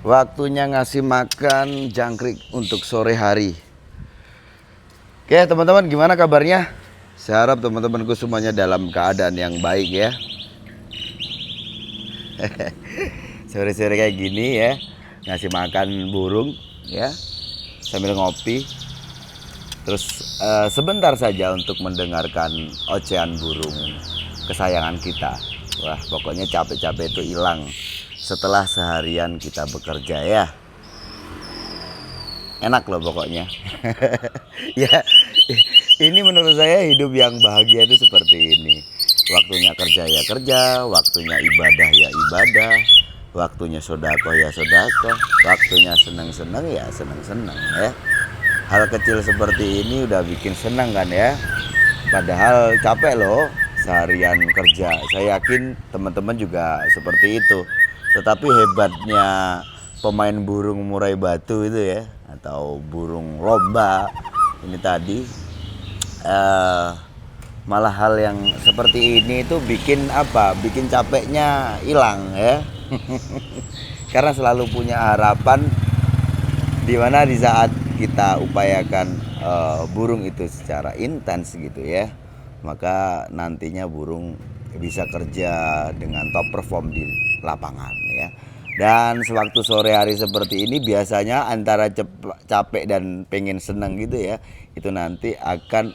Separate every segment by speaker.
Speaker 1: Waktunya ngasih makan jangkrik untuk sore hari. Oke teman-teman, gimana kabarnya? Saya harap teman-temanku semuanya dalam keadaan yang baik ya. Sore-sore kayak gini ya, ngasih makan burung ya, sambil ngopi. Terus sebentar saja untuk mendengarkan ocehan burung kesayangan kita. Wah, pokoknya capek-capek itu hilang setelah seharian kita bekerja ya. Enak loh pokoknya. Ya, ini menurut saya hidup yang bahagia itu seperti ini. Waktunya kerja ya kerja, waktunya ibadah ya ibadah, waktunya sodako ya sodako, waktunya seneng-seneng ya seneng-seneng ya. Hal kecil seperti ini udah bikin seneng kan ya. Padahal capek loh seharian kerja. Saya yakin teman-teman juga seperti itu. Tetapi hebatnya pemain burung murai batu itu ya, atau burung lomba ini tadi, malah hal yang seperti ini itu bikin apa? Bikin capeknya hilang ya. Karena selalu punya harapan di mana di saat kita upayakan burung itu secara intens gitu ya, maka nantinya burung bisa kerja dengan top perform di lapangan ya. Dan sewaktu sore hari seperti ini biasanya antara capek dan pengen seneng gitu ya, itu nanti akan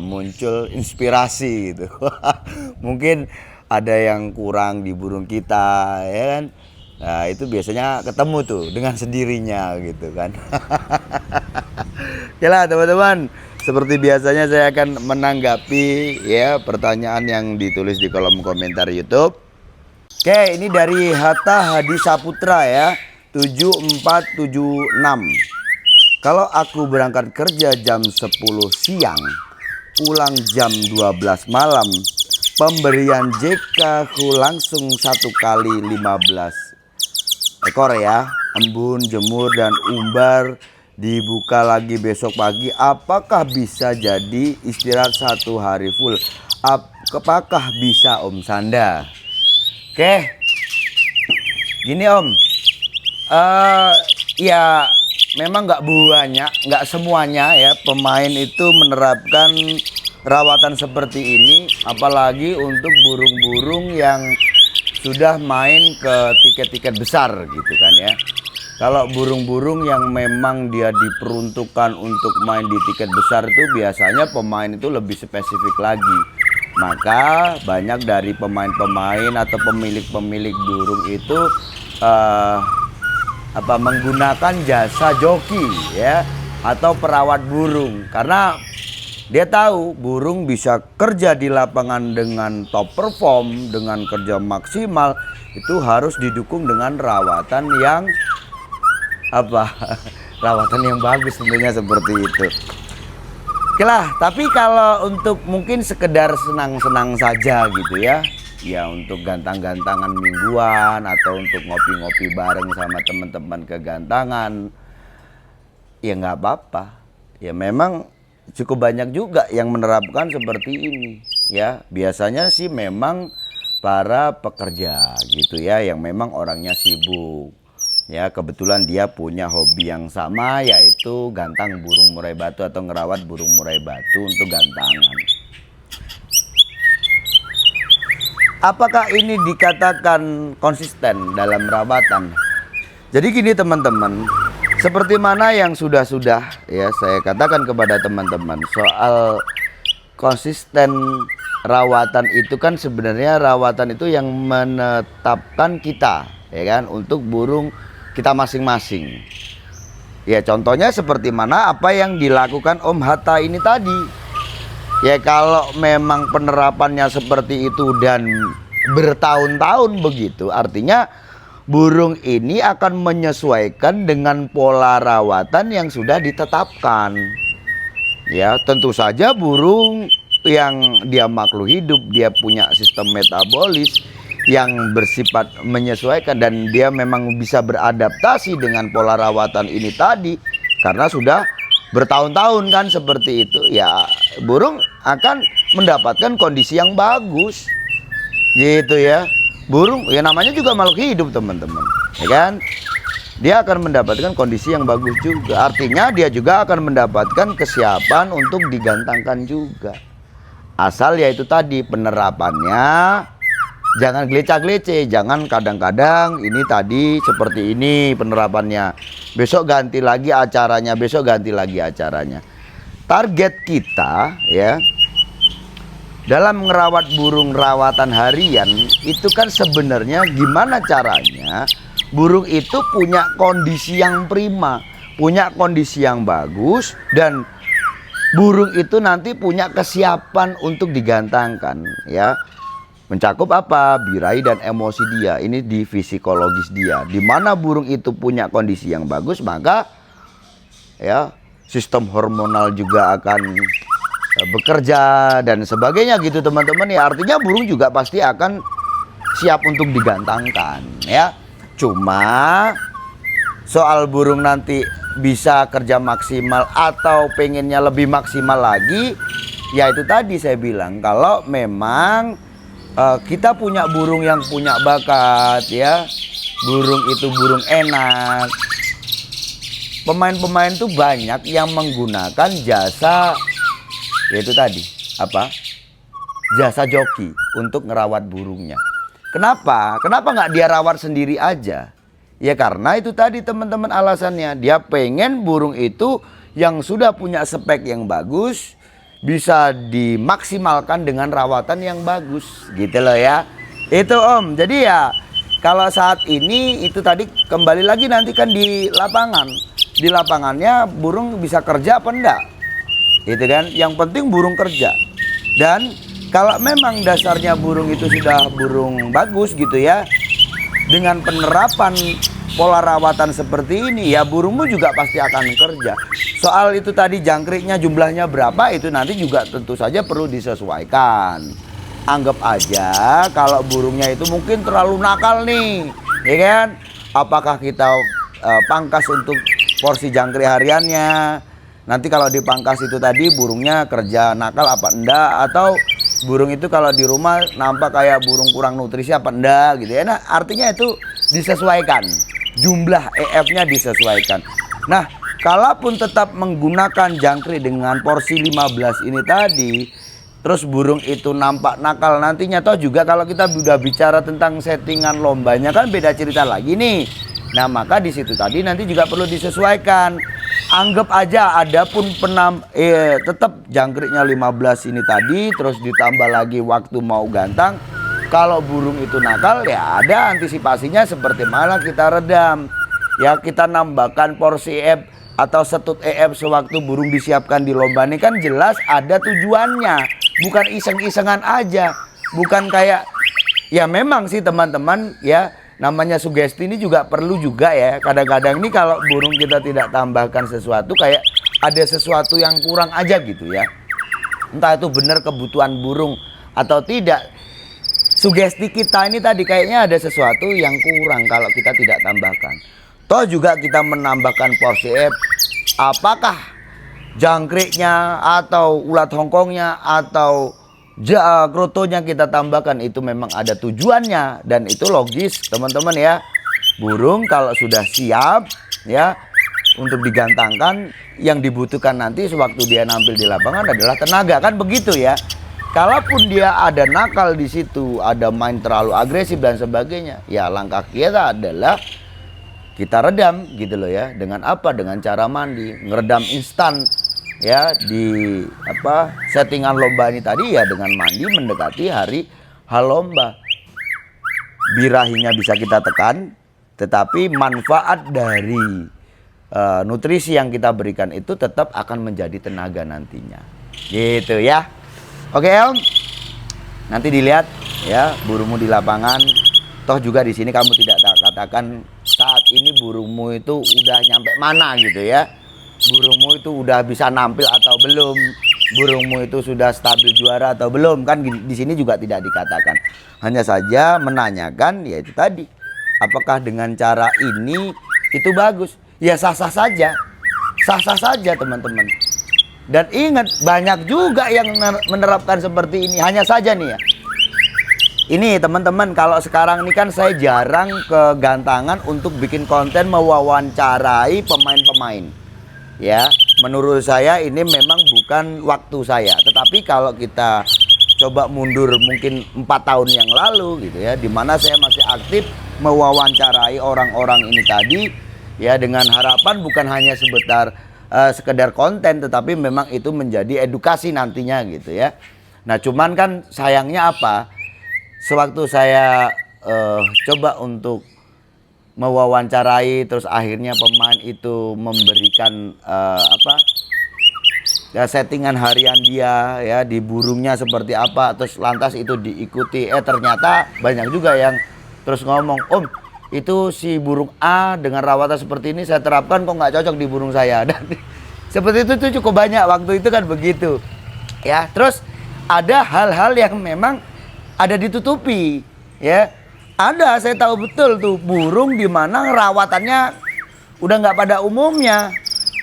Speaker 1: muncul inspirasi gitu. Mungkin ada yang kurang di burung kita ya kan. Nah, itu biasanya ketemu tuh dengan sendirinya gitu kan. Oke lah teman-teman, seperti biasanya saya akan menanggapi ya pertanyaan yang ditulis di kolom komentar YouTube. Oke, ini dari Hatta Hadi Saputra ya, 7476. Kalau aku berangkat kerja jam 10 siang, pulang jam 12 malam, pemberian JK ku langsung 1 kali 15 ekor ya, embun, jemur, dan umbar dibuka lagi besok pagi. Apakah bisa jadi istirahat 1 hari full? Apakah bisa Om Sanda? Oke, gini Om, ya memang nggak banyak, nggak semuanya ya pemain itu menerapkan rawatan seperti ini, apalagi untuk burung-burung yang sudah main ke tiket-tiket besar gitu kan ya. Kalau burung-burung yang memang dia diperuntukkan untuk main di tiket besar itu biasanya pemain itu lebih spesifik lagi. Maka banyak dari pemain-pemain atau pemilik-pemilik burung itu menggunakan jasa joki ya, atau perawat burung, karena dia tahu burung bisa kerja di lapangan dengan top perform, dengan kerja maksimal, itu harus didukung dengan rawatan yang rawatan yang bagus tentunya seperti itu. Oke lah, tapi kalau untuk mungkin sekedar senang-senang saja gitu ya, ya untuk gantang-gantangan mingguan atau untuk ngopi-ngopi bareng sama teman-teman kegantangan, ya nggak apa-apa. Ya memang cukup banyak juga yang menerapkan seperti ini ya. Biasanya sih memang para pekerja gitu ya, yang memang orangnya sibuk ya, kebetulan dia punya hobi yang sama, yaitu gantang burung murai batu atau ngerawat burung murai batu untuk gantangan. Apakah ini dikatakan konsisten dalam rawatan? Jadi gini teman-teman, seperti mana yang sudah-sudah ya saya katakan kepada teman-teman, soal konsisten rawatan itu kan sebenarnya rawatan itu yang menetapkan kita ya kan, untuk burung kita masing-masing. Ya contohnya seperti mana apa yang dilakukan Om Hatta ini tadi. Ya kalau memang penerapannya seperti itu dan bertahun-tahun begitu, artinya burung ini akan menyesuaikan dengan pola rawatan yang sudah ditetapkan. Ya tentu saja burung yang dia makhluk hidup, dia punya sistem metabolis yang bersifat menyesuaikan, dan dia memang bisa beradaptasi dengan pola rawatan ini tadi karena sudah bertahun-tahun kan seperti itu. Ya burung akan mendapatkan kondisi yang bagus gitu ya. Burung ya namanya juga makhluk hidup teman-teman ya kan. dia akan mendapatkan kondisi yang bagus juga. Artinya dia juga akan mendapatkan kesiapan untuk digantangkan juga. Asal ya itu tadi penerapannya jangan gelecek-gelecek, jangan kadang-kadang ini tadi seperti ini penerapannya, besok ganti lagi acaranya, besok ganti lagi acaranya. Target kita ya dalam merawat burung rawatan harian itu kan sebenarnya gimana caranya burung itu punya kondisi yang prima, punya kondisi yang bagus, dan burung itu nanti punya kesiapan untuk digantangkan ya. Mencakup apa? Birahi dan emosi dia. Ini di psikologis dia. Di mana burung itu punya kondisi yang bagus, maka ya sistem hormonal juga akan bekerja dan sebagainya gitu teman-teman ya. Artinya burung juga pasti akan siap untuk digantangkan ya. Cuma soal burung nanti bisa kerja maksimal atau pengennya lebih maksimal lagi, ya itu tadi saya bilang kalau memang kita punya burung yang punya bakat ya, burung itu burung enak. Pemain-pemain tuh banyak yang menggunakan jasa, yaitu tadi apa? Jasa joki untuk ngerawat burungnya. Kenapa? Kenapa nggak dia rawat sendiri aja? Ya karena itu tadi teman-teman alasannya. Dia pengen burung itu yang sudah punya spek yang bagus bisa dimaksimalkan dengan rawatan yang bagus gitu loh ya. Itu Om. Jadi ya kalau saat ini itu tadi kembali lagi nanti kan di lapangan. Di lapangannya burung bisa kerja apa enggak? Itu kan yang penting burung kerja. Dan kalau memang dasarnya burung itu sudah burung bagus gitu ya, dengan penerapan pola rawatan seperti ini ya burungmu juga pasti akan kerja. Soal itu tadi jangkriknya jumlahnya berapa itu nanti juga tentu saja perlu disesuaikan. Anggap aja kalau burungnya itu mungkin terlalu nakal nih, ya kan? Apakah kita pangkas untuk porsi jangkrik hariannya? Nanti kalau dipangkas itu tadi burungnya kerja nakal apa enggak? Atau burung itu kalau di rumah nampak kayak burung kurang nutrisi apa enggak gitu ya. Nah artinya itu disesuaikan, jumlah EF-nya disesuaikan. Nah kalaupun tetap menggunakan jangkrik dengan porsi 15 ini tadi, terus burung itu nampak nakal nantinya, toh juga kalau kita sudah bicara tentang settingan lombanya kan beda cerita lagi nih. Nah maka di situ tadi nanti juga perlu disesuaikan. Anggap aja adapun tetap jangkriknya 15 ini tadi, terus ditambah lagi waktu mau gantang. Kalau burung itu nakal ya ada antisipasinya seperti mana kita redam. Ya kita nambahkan porsi EF atau setut EF sewaktu burung disiapkan di lomba ini kan jelas ada tujuannya. Bukan iseng-isengan aja. Bukan kayak ya memang sih teman-teman ya. Namanya sugesti ini juga perlu juga ya. Kadang-kadang ini kalau burung kita tidak tambahkan sesuatu kayak ada sesuatu yang kurang aja gitu ya. Entah itu benar kebutuhan burung atau tidak. Sugesti kita ini tadi kayaknya ada sesuatu yang kurang kalau kita tidak tambahkan. Toh juga kita menambahkan porsi F. Apakah jangkriknya atau ulat hongkongnya atau krotonya kita tambahkan itu memang ada tujuannya dan itu logis teman-teman ya. Burung kalau sudah siap ya untuk digantangkan, yang dibutuhkan nanti sewaktu dia nampil di lapangan adalah tenaga kan begitu ya. Kalaupun dia ada nakal di situ, ada main terlalu agresif dan sebagainya, ya langkah kita adalah kita redam gitu loh ya. Dengan apa? Dengan cara mandi, ngeredam instan. Ya di settingan lomba ini tadi ya dengan mandi mendekati hari lomba. Birahinya bisa kita tekan, tetapi manfaat dari nutrisi yang kita berikan itu tetap akan menjadi tenaga nantinya. Gitu ya. Oke Om. Nanti dilihat ya burungmu di lapangan. Toh juga di sini kamu tidak katakan saat ini burungmu itu udah nyampe mana gitu ya. Burungmu itu udah bisa nampil atau belum, burungmu itu sudah stabil juara atau belum, kan di sini juga tidak dikatakan. Hanya saja menanyakan yaitu tadi, apakah dengan cara ini itu bagus? Ya sah-sah saja, sah-sah saja teman-teman. Dan ingat banyak juga yang menerapkan seperti ini. Hanya saja nih ya, Ini teman-teman, kalau sekarang ini kan saya jarang kegantangan untuk bikin konten mewawancarai pemain-pemain. Ya, menurut saya ini memang bukan waktu saya. Tetapi kalau kita coba mundur mungkin 4 tahun yang lalu gitu ya, dimana saya masih aktif mewawancarai orang-orang ini tadi, ya dengan harapan bukan hanya sekedar konten, tetapi memang itu menjadi edukasi nantinya gitu ya. Nah cuman kan sayangnya apa? Sewaktu saya coba untuk mewawancarai, terus akhirnya pemain itu memberikan ya settingan harian dia ya di burungnya seperti apa, terus lantas itu diikuti. Ternyata banyak juga yang terus ngomong, Om itu si burung A dengan rawatan seperti ini saya terapkan kok nggak cocok di burung saya. Dan seperti itu tuh cukup banyak waktu itu kan begitu ya. Terus ada hal-hal yang memang ada ditutupi ya. Ada, saya tahu betul tuh burung di mana rawatannya udah nggak pada umumnya.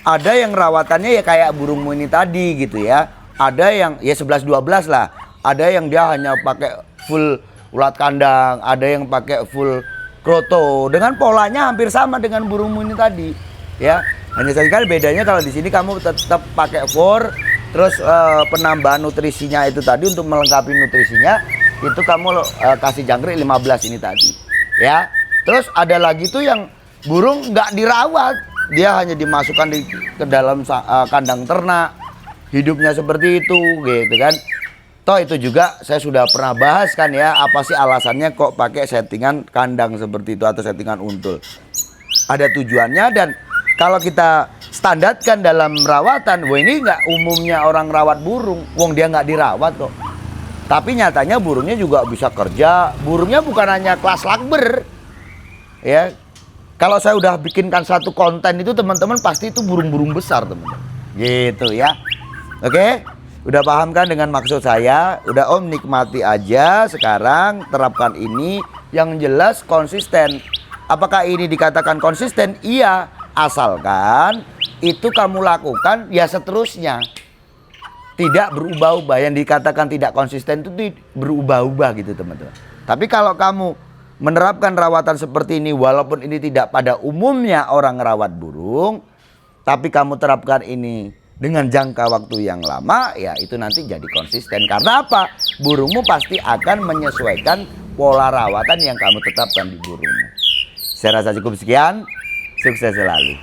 Speaker 1: Ada yang rawatannya ya kayak burungmu ini tadi gitu ya. Ada yang ya 11-12 lah. Ada yang dia hanya pakai full ulat kandang, ada yang pakai full kroto dengan polanya hampir sama dengan burungmu ini tadi ya. Hanya saja kan bedanya kalau di sini kamu tetap pakai for, terus penambahan nutrisinya itu tadi untuk melengkapi nutrisinya itu kamu kasih jangkrik 15 ini tadi ya. Terus ada lagi tuh yang burung nggak dirawat, dia hanya dimasukkan ke dalam kandang ternak, hidupnya seperti itu gitu kan. Toh itu juga saya sudah pernah bahas kan ya, apa sih alasannya kok pakai settingan kandang seperti itu atau settingan untul. Ada tujuannya, dan kalau kita standarkan dalam rawatan, wah ini nggak umumnya orang rawat burung, wong dia nggak dirawat kok. Tapi nyatanya burungnya juga bisa kerja. Burungnya bukan hanya kelas lakber ya. Kalau saya udah bikinkan satu konten itu teman-teman pasti itu burung-burung besar teman-teman gitu ya. Oke, udah paham kan dengan maksud saya? Udah Om nikmati aja sekarang, terapkan ini. Yang jelas konsisten. Apakah ini dikatakan konsisten? Iya, asalkan itu kamu lakukan ya seterusnya, tidak berubah-ubah. Yang dikatakan tidak konsisten itu berubah-ubah gitu teman-teman. Tapi kalau kamu menerapkan rawatan seperti ini, walaupun ini tidak pada umumnya orang rawat burung, tapi kamu terapkan ini dengan jangka waktu yang lama, ya itu nanti jadi konsisten. Karena apa? Burungmu pasti akan menyesuaikan pola rawatan yang kamu tetapkan di burungmu. Saya rasa cukup sekian. Sukses selalu.